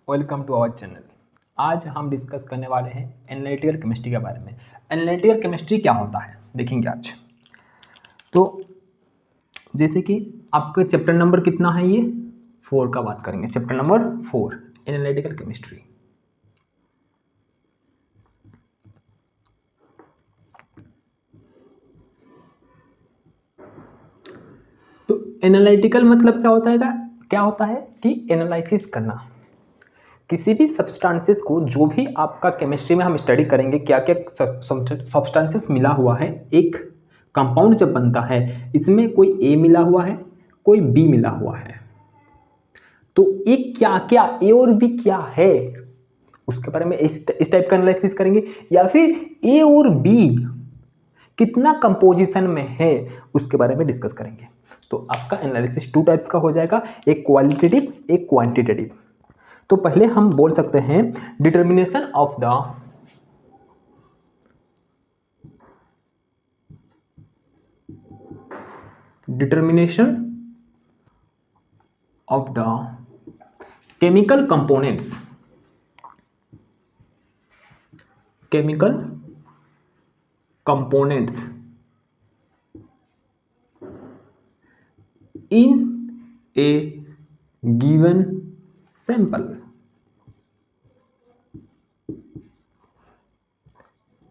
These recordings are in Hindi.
Welcome to our channel. आज हम डिस्कस करने वाले हैं एनालिटिकल केमिस्ट्री के बारे में। एनालिटिकल केमिस्ट्री क्या होता है देखेंगे आज। तो जैसे कि आपका चैप्टर नंबर कितना है, ये 4 का बात करेंगे। Chapter number 4 analytical chemistry. तो एनालिटिकल मतलब क्या होता है कि एनालिसिस करना किसी भी सब्सटेंसेस को। जो भी आपका केमिस्ट्री में हम स्टडी करेंगे क्या क्या सब्सटेंसेस मिला हुआ है, एक कंपाउंड जब बनता है इसमें कोई ए मिला हुआ है, कोई बी मिला हुआ है, तो ए क्या क्या, ए और बी क्या है उसके बारे में इस टाइप का एनालिसिस करेंगे। या फिर ए और बी कितना कंपोजिशन में है उसके बारे में डिस्कस करेंगे। तो आपका एनालिसिस 2 टाइप्स का हो जाएगा, एक क्वालिटेटिव एक क्वांटिटेटिव। तो पहले हम बोल सकते हैं determination of the chemical components in a given sample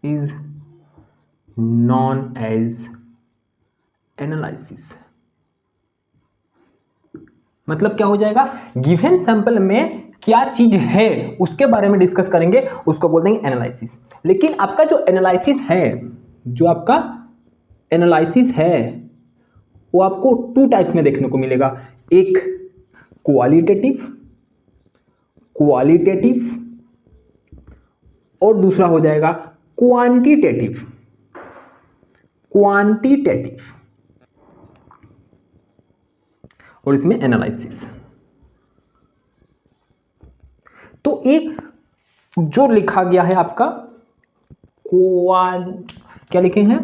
is known as analysis। मतलब क्या हो जाएगा, गिवन सैंपल में क्या चीज है उसके बारे में डिस्कस करेंगे, उसको बोल देंगे एनालिसिस। लेकिन आपका जो एनालिसिस है वो आपको 2 टाइप्स में देखने को मिलेगा, एक क्वालिटेटिव और दूसरा हो जाएगा क्वांटिटेटिव। और इसमें एनालिसिस। तो एक जो लिखा गया है आपका क्या लिखे हैं,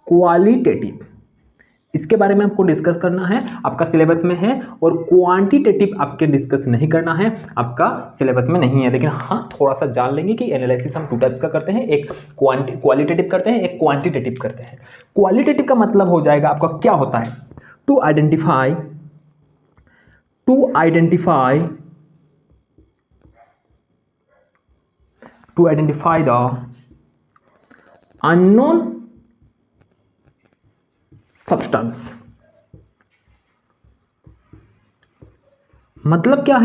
क्वालिटेटिव, इसके बारे में आपको डिस्कस करना है, आपका सिलेबस में है। और क्वांटिटेटिव आपके डिस्कस नहीं करना है, आपका सिलेबस में नहीं है। लेकिन हाँ थोड़ा सा जान लेंगे कि एनालिसिस हम 2 टाइप्स का करते हैं, एक क्वालिटेटिव करते हैं, एक क्वांटिटेटिव करते हैं। क्वालिटेटिव का मतलब हो जाएगा आपका क्या होता है, to identify the unknown substance। मतलब क्या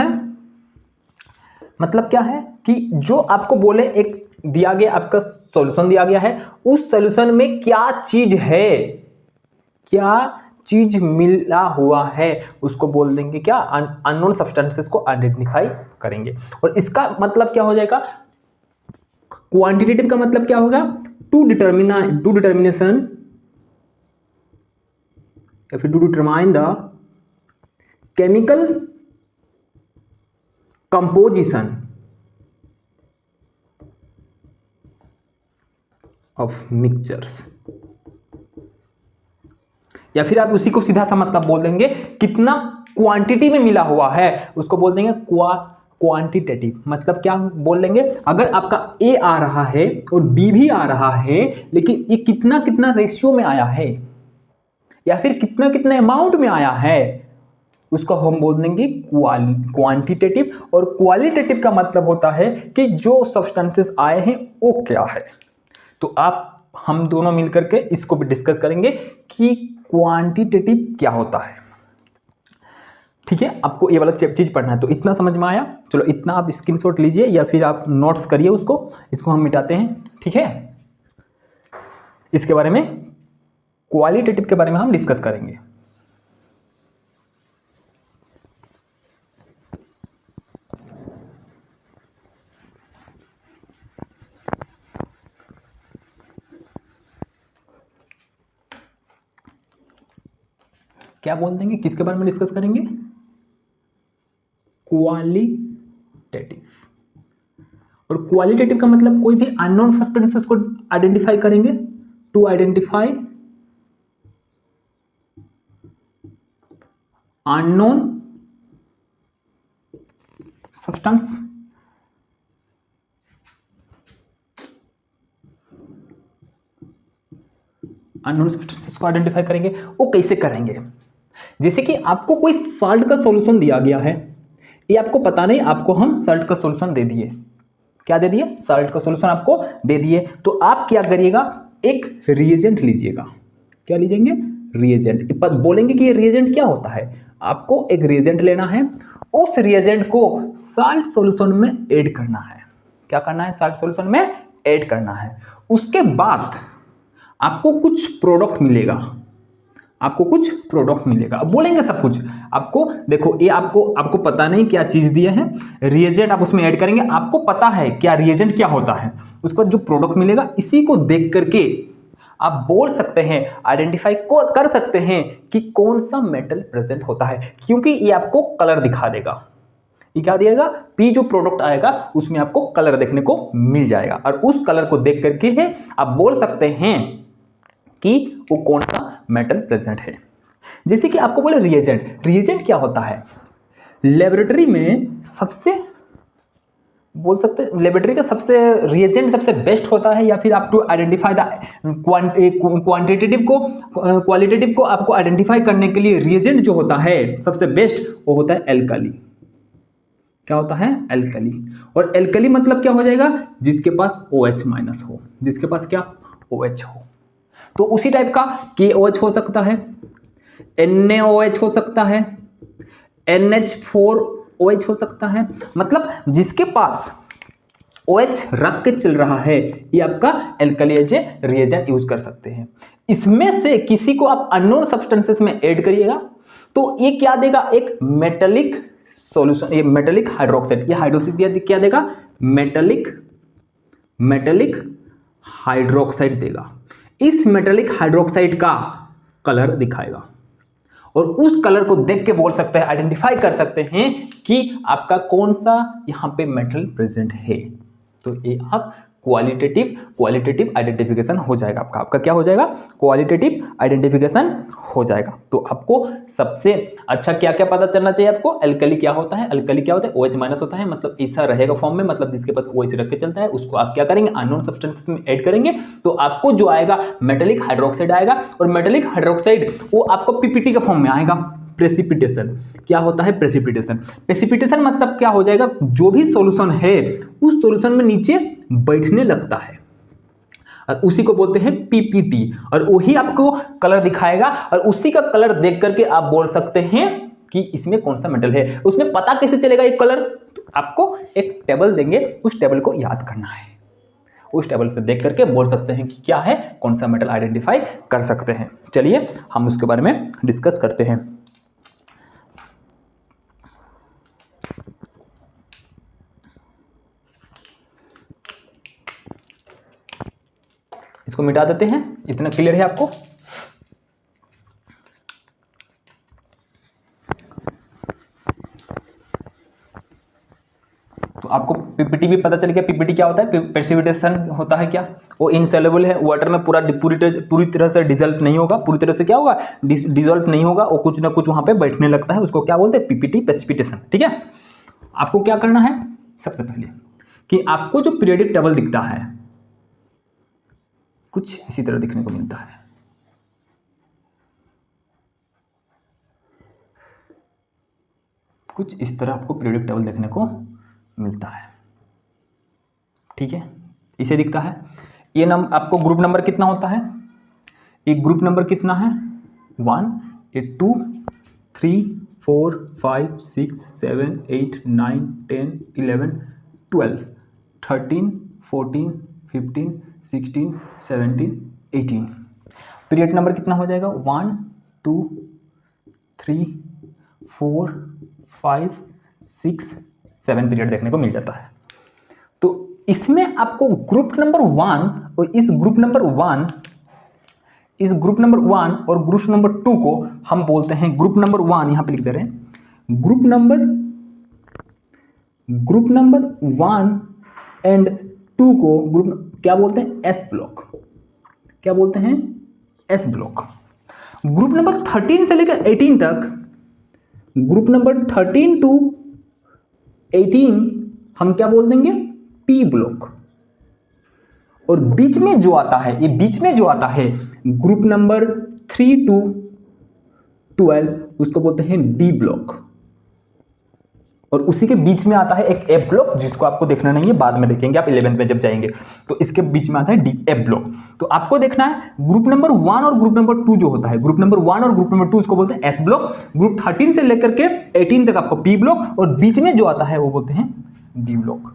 है कि जो आपको बोले, एक दिया गया आपका सॉल्यूशन दिया गया है, उस सॉल्यूशन में क्या चीज है, क्या चीज मिला हुआ है, उसको बोल देंगे क्या, अननोन सब्सटेंसेस को आइडेंटिफाई करेंगे। और इसका मतलब क्या हो जाएगा, क्वांटिटेटिव का मतलब क्या होगा, टू डिटरमिनेशन या फिर to determine the chemical composition of mixtures. या फिर आप उसी को सीधा सा मतलब बोल देंगे, कितना क्वांटिटी में मिला हुआ है उसको बोल देंगे क्वांटिटेटिव। मतलब क्या बोल लेंगे, अगर आपका ए आ रहा है और बी भी आ रहा है, लेकिन ये कितना कितना रेशियो में आया है या फिर कितना कितना अमाउंट में आया है, उसको हम बोल देंगे क्वांटिटेटिव। और क्वालिटेटिव का मतलब होता है कि जो सब्सटेंसेस आए हैं वो क्या है। तो हम दोनों मिलकर के इसको भी डिस्कस करेंगे कि क्वांटिटेटिव क्या होता है। ठीक है, आपको ये वाला चीज पढ़ना है। तो इतना समझ में आया, चलो इतना आप स्क्रीनशॉट लीजिए या फिर आप नोट्स करिए इसको हम मिटाते हैं। ठीक है, इसके बारे में क्वालिटेटिव के बारे में हम डिस्कस करेंगे। क्या बोल देंगे, किसके बारे में डिस्कस करेंगे, क्वालिटेटिव। और क्वालिटेटिव का मतलब कोई भी अननोन सब्सटेंसेस को आइडेंटिफाई करेंगे, to identify unknown substance, unknown substances को आइडेंटिफाई करेंगे। वो कैसे करेंगे? जैसे कि आपको कोई सॉल्ट का सॉल्यूशन दिया गया है, ये आपको पता नहीं, आपको हम सॉल्ट का सॉल्यूशन दे दिए। क्या दे दिए? सॉल्ट का सॉल्यूशन आपको दे दिए। तो आप क्या करिएगा? एक रिएजेंट लीजिएगा। क्या लीजिएंगे? रिएजेंट। बोलेंगे कि ये रिएजेंट क्या होता है? आपको एक रिएजेंट लेना है, उस रिएजेंट को सॉल्ट सॉल्यूशन में ऐड करना है। क्या करना है? सॉल्ट सॉल्यूशन में ऐड करना है। उसके बाद आपको कुछ प्रोडक्ट मिलेगा, आपको कुछ प्रोडक्ट मिलेगा। अब बोलेंगे सब कुछ आपको, देखो ये आपको पता नहीं क्या चीज दिए हैं, रिएजेंट आप उसमें ऐड करेंगे, आपको पता है क्या रिएजेंट क्या होता है, उसके बाद जो प्रोडक्ट मिलेगा इसी को देख करके आप बोल सकते हैं, आइडेंटिफाई कर सकते हैं कि कौन सा मेटल प्रेजेंट होता है, क्योंकि ये आपको कलर दिखा देगा। ये क्या दिएगा? पी जो प्रोडक्ट आएगा उसमें आपको कलर देखने को मिल जाएगा, और उस कलर को देख करके है आप बोल सकते हैं कि वो कौन सा मेटल प्रेजेंट है। जैसे कि आपको बोले रिएजेंट, रिएजेंट क्या होता है? लेबोरेटरी में सबसे बोल सकते हैं लेबोरेटरी का सबसे रिएजेंट सबसे बेस्ट होता है, या फिर आप टू आइडेंटिफाई द क्वांटिटेटिव को क्वालिटेटिव को आपको आइडेंटिफाई करने के लिए रिएजेंट जो होता है सबसे बेस्ट वो होता है एल्कली। क्या होता है? एल्कली। और एल्कली मतलब क्या हो जाएगा? जिसके पास OH माइनस हो, जिसके पास क्या? OH हो। तो उसी टाइप का KOH हो सकता है, NaOH हो सकता है, NH4OH हो सकता है। मतलब जिसके पास OH रख के चल रहा है ये आपका alkali as a reagent use कर सकते हैं। इसमें से किसी को आप अननोन सब्सटेंसेस में ऐड करिएगा तो ये क्या देगा? एक मेटेलिक सॉल्यूशन, ये मेटेलिक हाइड्रोक्साइड, ये हाइड्रोक्साइड क्या देगा? मेटेलिक हाइड्रोक्साइड देगा। इस मेटेलिक हाइड्रोक्साइड का कलर दिखाएगा, और उस कलर को देख के बोल सकते हैं, आइडेंटिफाई कर सकते हैं कि आपका कौन सा यहां पे मेटल प्रेजेंट है। तो ये आप क्वालिटेटिव आइडेंटिफिकेशन हो जाएगा आपका क्या हो जाएगा? क्वालिटेटिव आइडेंटिफिकेशन हो जाएगा। तो आपको सबसे अच्छा क्या क्या पता चलना चाहिए आपको? एल्कली क्या होता है, एल्कली क्या होता है? OH माइनस होता है, मतलब ऐसा रहेगा फॉर्म में, मतलब जिसके पास OH रख के चलता है उसको आप क्या करेंगे? अननोन सब्सटेंसेस में ऐड करेंगे तो आपको जो आएगा मेटेलिक हाइड्रोक्साइड आएगा, और मेटेलिक हाइड्रोक्साइड वो आपको PPT के फॉर्म में आएगा। प्रेसिपिटेशन क्या होता है? प्रेसिपिटेशन, प्रेसिपिटेशन मतलब क्या हो जाएगा? जो भी सॉल्यूशन है उस सॉल्यूशन में नीचे बैठने लगता है, और उसी को बोलते हैं PPT, और वही आपको कलर दिखाएगा, और उसी का कलर देख करके आप बोल सकते हैं कि इसमें कौन सा मेटल है। उसमें पता कैसे चलेगा ये कलर? तो आपको एक टेबल देंगे, उस टेबल को याद करना है, उस टेबल पे देख करके बोल सकते हैं कि क्या है, कौन सा मेटल आइडेंटिफाई कर सकते हैं। चलिए हम उसके बारे में डिस्कस करते हैं। इसको मिटा देते हैं, इतना क्लियर है आपको? तो आपको PPT भी पता चल गया। PPT क्या होता है? प्रेसिपिटेशन होता है क्या? वो इनसॉल्युबल है, वाटर में पूरी तरह से डिजोल्व नहीं होगा, पूरी तरह से क्या होगा? डिजोल्व नहीं होगा, वो कुछ ना कुछ वहां पे बैठने लगता है, उसको क्या बोलते हैं? PPT, precipitation. ठीक है, आपको क्या करना है सबसे पहले कि आपको जो पीरियोडिक टेबल दिखता है कुछ इसी तरह दिखने को मिलता है। कुछ इस तरह आपको पीरियोडिक टेबल देखने को मिलता है। ठीक है, इसे दिखता है। ये आपको ग्रुप नंबर कितना होता है? एक ग्रुप नंबर कितना है? 1, 2, 3, 4, 5, 6, 7, 8, 9, 10, 11, 12, 13, 14, 15, 16, 17, 18। पीरियड नंबर कितना हो जाएगा? 1, 2, 3, 4, 5, 6, 7 पीरियड देखने को मिल जाता है। तो इसमें आपको ग्रुप नंबर 1 और इस ग्रुप नंबर 1 और ग्रुप नंबर 2 को हम बोलते हैं, ग्रुप नंबर 1 यहां पे लिख दे रहे हैं, ग्रुप नंबर 1 एंड 2 को क्या बोलते हैं? S block. क्या बोलते हैं? S block. ग्रुप नंबर 13 से लेकर 18 तक, ग्रुप नंबर 13 टू 18 हम क्या बोल देंगे, पी ब्लॉक। और बीच में जो आता है, ये बीच में जो आता है ग्रुप नंबर 3 to 12, उसको बोलते हैं डी ब्लॉक। और उसी के बीच में आता है एक एफ ब्लॉक, जिसको आपको देखना नहीं है, बाद में देखेंगे आप 11th में जब जाएंगे। तो इसके बीच में आता है डी एफ ब्लॉक। तो आपको देखना है ग्रुप नंबर 1 और ग्रुप नंबर 2 जो होता है, ग्रुप नंबर 1 और ग्रुप नंबर 2 उसको बोलते हैं एस ब्लॉक। ग्रुप 13 से लेकर के 18 तक आपको पी ब्लॉक, और बीच में जो आता है वो बोलते हैं डी ब्लॉक।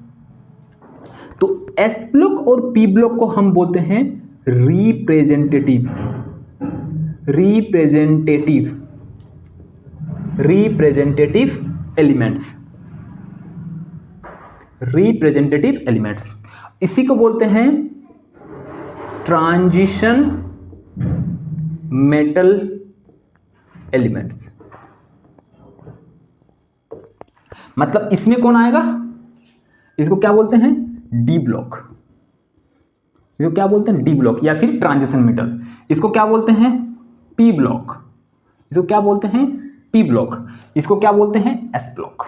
तो एस ब्लॉक और पी ब्लॉक को हम बोलते हैं रिप्रेजेंटेटिव एलिमेंट्स। इसी को बोलते हैं ट्रांजिशन मेटल एलिमेंट्स। मतलब इसमें कौन आएगा, इसको क्या बोलते हैं, डी ब्लॉक। इसको क्या बोलते हैं, डी ब्लॉक या फिर ट्रांजिशन मेटल। इसको क्या बोलते हैं, पी ब्लॉक। इसको क्या बोलते हैं, पी ब्लॉक। इसको क्या बोलते हैं, एस ब्लॉक।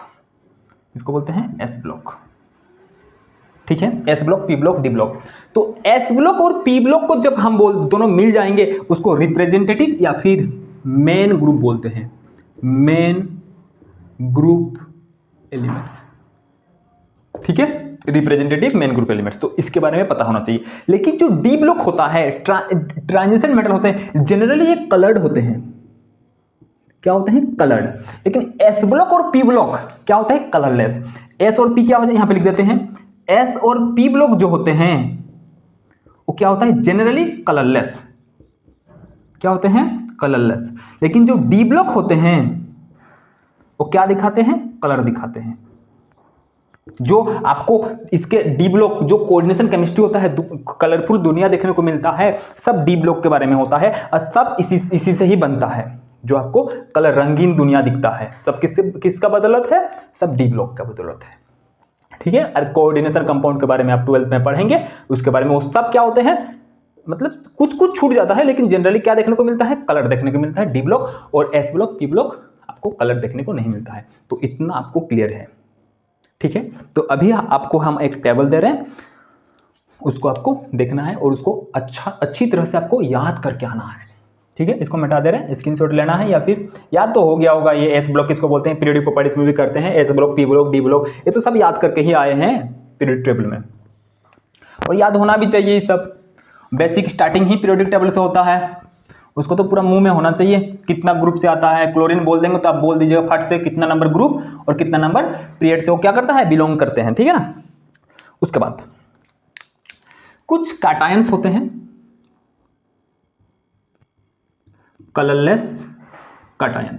इसको बोलते हैं एस ब्लॉक। ठीक है, S block, P block, D block. तो एस ब्लॉक और पी ब्लॉक को जब हम दोनों मिल जाएंगे, उसको रिप्रेजेंटेटिव या फिर मेन ग्रुप बोलते हैं, मेन ग्रुप एलिमेंट्स। ठीक है, रिप्रेजेंटेटिव मेन ग्रुप एलिमेंट्स। तो इसके बारे में पता होना चाहिए। लेकिन जो डी ब्लॉक होता है, ट्रांजिशन मेटल होते हैं, जनरली ये कलर्ड होते हैं। क्या होते हैं, कलर्ड। लेकिन एस ब्लॉक और पी ब्लॉक क्या होता है, कलरलेस। एस और पी क्या होता है, यहां पे लिख देते हैं, एस और पी ब्लॉक जो होते हैं वो क्या होता है, जनरली कलरलेस। क्या होते हैं, कलरलेस। लेकिन जो डी ब्लॉक होते हैं वो क्या दिखाते हैं, कलर दिखाते हैं। जो आपको इसके डी ब्लॉक जो कोऑर्डिनेशन केमिस्ट्री होता है, कलरफुल दुनिया देखने को मिलता है, सब डी ब्लॉक के बारे में होता है, और सब इसी से ही बनता है। जो आपको कलर रंगीन दुनिया दिखता है, सब किसका बदौलत है, सब डी ब्लॉक का बदौलत है। ठीक है, और कोऑर्डिनेशन कंपाउंड के बारे में आप 12th में पढ़ेंगे, उसके बारे में वो सब क्या होते हैं, मतलब कुछ कुछ छूट जाता है, लेकिन जनरली क्या देखने को मिलता है, कलर देखने को मिलता है। डी ब्लॉक और एस ब्लॉक, पी ब्लॉक आपको कलर देखने को नहीं मिलता है। तो इतना आपको क्लियर है। ठीक है, तो अभी आपको हम एक टेबल दे रहे हैं, उसको आपको देखना है और उसको अच्छी तरह से आपको याद करके आना है। ठीक है, इसको मिटा दे रहे हैं, स्क्रीनशॉट लेना है, या फिर याद तो हो गया होगा। ये एस ब्लॉक किसको बोलते हैं, पीरियोडिक प्रॉपर्टीज में भी करते हैं, S block, P block, D block, ये तो सब याद करके ही आए हैं पीरियोडिक टेबल में, और याद होना भी चाहिए। ये सब बेसिक स्टार्टिंग ही पीरियोडिक टेबल से होता है, उसको तो पूरा मुंह में होना चाहिए। कितना ग्रुप से आता है, क्लोरीन बोल देंगे तो आप बोल दीजिएगा फट से कितना नंबर ग्रुप और कितना नंबर पीरियड से वो क्या करता है, बिलोंग करते हैं। ठीक है ना। उसके बाद कुछ कैटायंस होते हैं, कलरलेस कैटायन।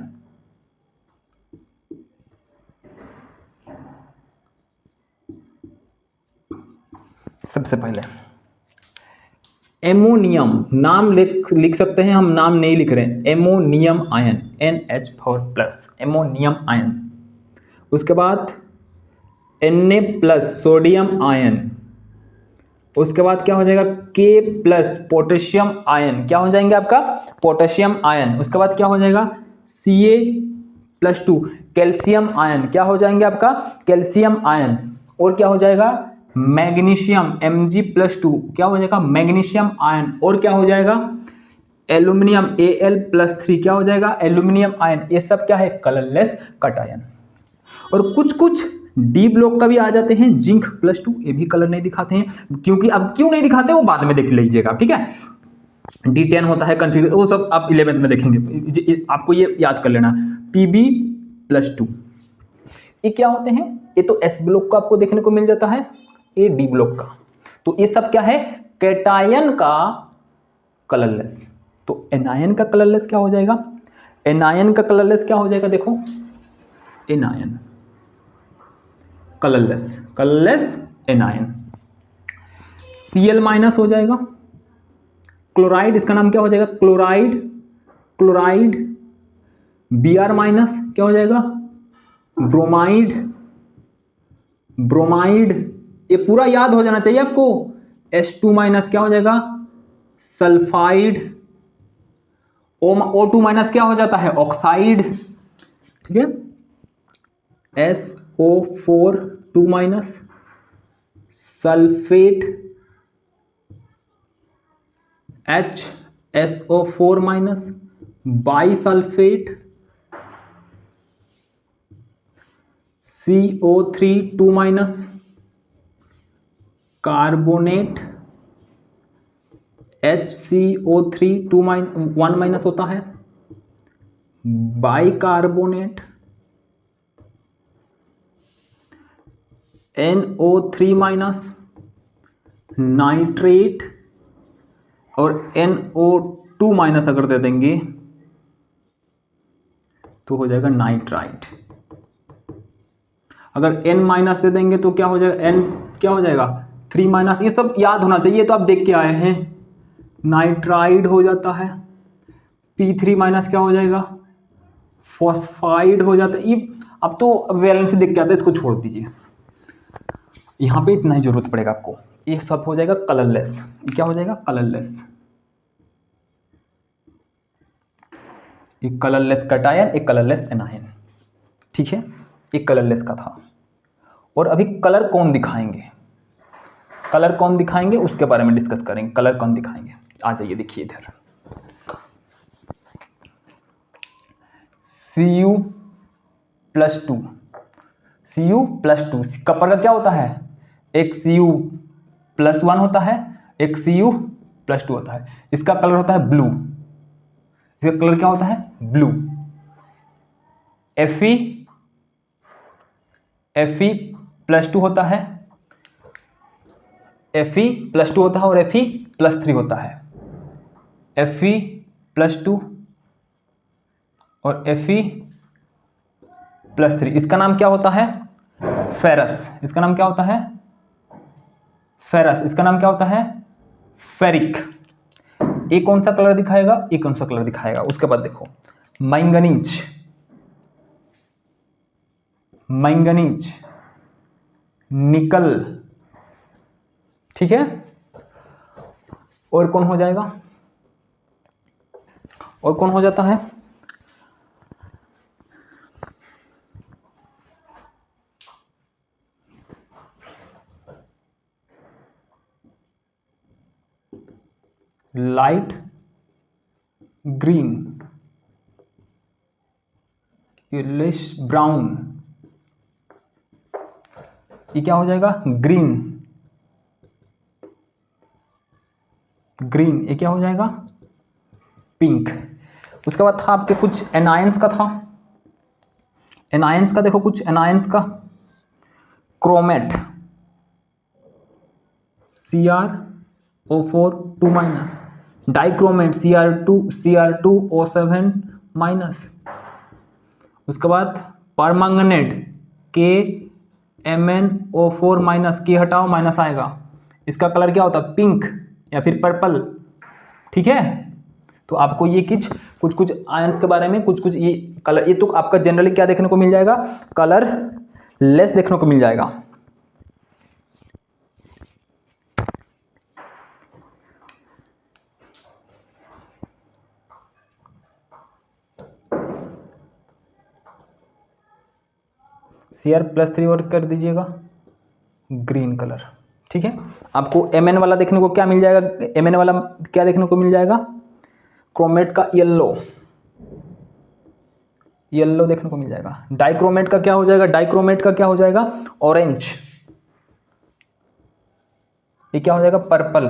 सबसे पहले एमोनियम, नाम लिख सकते हैं हम, नाम नहीं लिख रहे हैं, ammonium ion, NH4+, ammonium ion. उसके बाद Na+ सोडियम आयन। उसके बाद क्या हो जाएगा, K+ पोटेशियम आयन, क्या हो जाएंगे आपका, पोटेशियम आयन। उसके बाद क्या हो जाएगा, Ca+2 कैल्शियम आयन, क्या हो जाएंगे आपका, कैल्शियम आयन। और क्या हो जाएगा, मैग्नीशियम, Mg+2, क्या हो जाएगा, मैग्नीशियम आयन। और क्या हो जाएगा, एल्यूमिनियम, Al+3, क्या हो जाएगा, एल्यूमिनियम आयन। ये सब क्या है, कलरलेस कैटायन। और कुछ कुछ डी ब्लॉक का भी आ जाते हैं, जिंक+2, ये भी कलर नहीं दिखाते हैं, क्योंकि अब क्यों नहीं दिखाते वो बाद में देख लीजिएगा। ठीक है, D10 होता है कन्फिगर, वो सब आप 11th में देखेंगे, आपको ये याद कर लेना। Pb+2 ये क्या होते हैं, ये तो एस ब्लॉक का आपको देखने को मिल जाता है, ये डी ब्लॉक का। तो ये सब क्या है, कैटायन का कलरलेस। तो एनायन का कलरलेस क्या हो जाएगा, एनायन का कलरलेस क्या हो जाएगा, देखो एनायन कलरलेस एनायन। Cl- हो जाएगा, क्लोराइड, इसका नाम क्या हो जाएगा, क्लोराइड। Br- क्या हो जाएगा, ब्रोमाइड। ये पूरा याद हो जाना चाहिए आपको। H2- क्या हो जाएगा, सल्फाइड। O2- क्या हो जाता है, ऑक्साइड। ठीक है, SO4 2- sulphate HSO4- बाईसल्फेट CO3 2- carbonate HCO3 1- होता है बाइकार्बोनेट NO3- नाइट्रेट और NO2- अगर दे देंगे तो हो जाएगा नाइट्राइट। अगर N- दे देंगे तो क्या हो जाएगा, N क्या हो जाएगा 3-। ये सब याद होना चाहिए, तो आप देख के आए हैं। नाइट्राइड हो जाता है, P3- क्या हो जाएगा, फॉस्फाइड हो जाता है। ये अब तो वैलेंसी देख के आता है, इसको छोड़ दीजिए, यहाँ पे इतना ही जरूरत पड़ेगा आपको। ये सब हो जाएगा कलरलेस। क्या हो जाएगा, कलरलेस। एक कलरलेस कटायन, एक कलरलेस एनायन, ठीक है। एक कलरलेस का था। और अभी कलर कौन दिखाएंगे, कलर कौन दिखाएंगे उसके बारे में डिस्कस करेंगे। कलर कौन दिखाएंगे, आ जाइए देखिए इधर। Cu+2, Cu+2 कपर का क्या होता है, एक Cu+1 होता है, एक Cu+2 होता है। इसका कलर होता है ब्लू, इसका कलर क्या होता है, ब्लू। Fe+2 होता है, Fe+2 होता है और Fe+3 होता है। Fe+2 और Fe+3, इसका नाम क्या होता है, फेरस। इसका नाम क्या होता है, फेरस। इसका नाम क्या होता है, फेरिक। ये कौन सा कलर दिखाएगा, ये कौन सा कलर दिखाएगा। उसके बाद देखो मैंगनीज, मैंगनीज, निकल, ठीक है। और कौन हो जाएगा, और कौन हो जाता है, लाइट ग्रीन, येलोइश ब्राउन। ये क्या हो जाएगा, ग्रीन, ग्रीन। ये क्या हो जाएगा, पिंक। उसके बाद था आपके कुछ एनायंस का था, एनायंस का देखो, कुछ एनायंस का, क्रोमेट CrO4 2-, डाइक्रोमेट Cr2O7-। उसके बाद परमंगनेट KMnO4-, के हटाओ माइनस आएगा। इसका कलर क्या होता है, पिंक या फिर पर्पल, ठीक है। तो आपको ये कुछ कुछ आयंस के बारे में कुछ कुछ ये कलर, ये तो आपका जनरली क्या देखने को मिल जाएगा, कलर लेस देखने को मिल जाएगा। Cr+3 और कर दीजिएगा ग्रीन कलर, ठीक है। आपको Mn वाला देखने को क्या मिल जाएगा, Mn वाला क्या देखने को मिल जाएगा, क्रोमेट का येलो, येलो देखने को मिल जाएगा। डाइक्रोमेट का क्या हो जाएगा, डाइक्रोमेट का क्या हो जाएगा, ऑरेंज। ये क्या हो जाएगा, पर्पल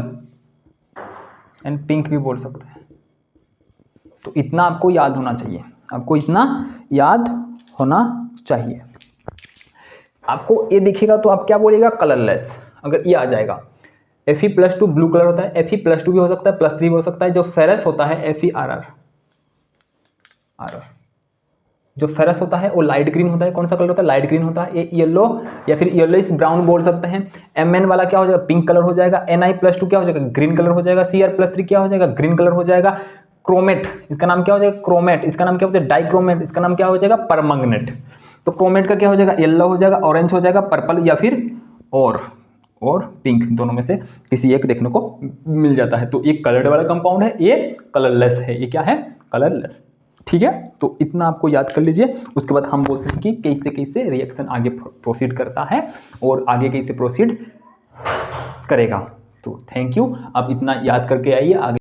एंड पिंक भी बोल सकते हैं। तो इतना आपको याद होना चाहिए, आपको इतना याद होना चाहिए। आपको ये दिखेगा तो आप क्या बोलिएगा, कलरलेस। अगर ये आ जाएगा, Fe+2 ब्लू कलर होता है, Fe+2 भी हो सकता है, +3 भी हो सकता है। जो फेरस होता है FeRr, जो फेरस होता है वो लाइट ग्रीन होता है। कौन सा कलर होता है, लाइट ग्रीन होता है। ये येलो या फिर येलोइश ब्राउन बोल सकते हैं। Mn वाला क्या हो जाएगा, पिंक कलर हो जाएगा। Ni+2 क्या हो जाएगा, ग्रीन कलर हो जाएगा। Cr+3 क्या हो जाएगा, ग्रीन कलर हो जाएगा। क्रोमेट, इसका नाम क्या हो जाएगा, क्रोमेट। इसका नाम क्या हो जाएगा, डाइक्रोमेट। इसका नाम क्या हो जाएगा, परमंगनेट। तो क्रोमेट का क्या हो जाएगा, येलो हो जाएगा, ऑरेंज हो जाएगा, पर्पल या फिर और पिंक, दोनों में से किसी एक देखने को मिल जाता है। तो ये कलर्ड वाला कंपाउंड है, ये कलरलेस है। ये क्या है, कलरलेस। ठीक है, तो इतना आपको याद कर लीजिए। उसके बाद हम बोलते हैं कि कैसे कैसे रिएक्शन आगे प्रोसीड करता है और आगे कैसे प्रोसीड करेगा। तो थैंक यू, आप इतना याद करके आइए आगे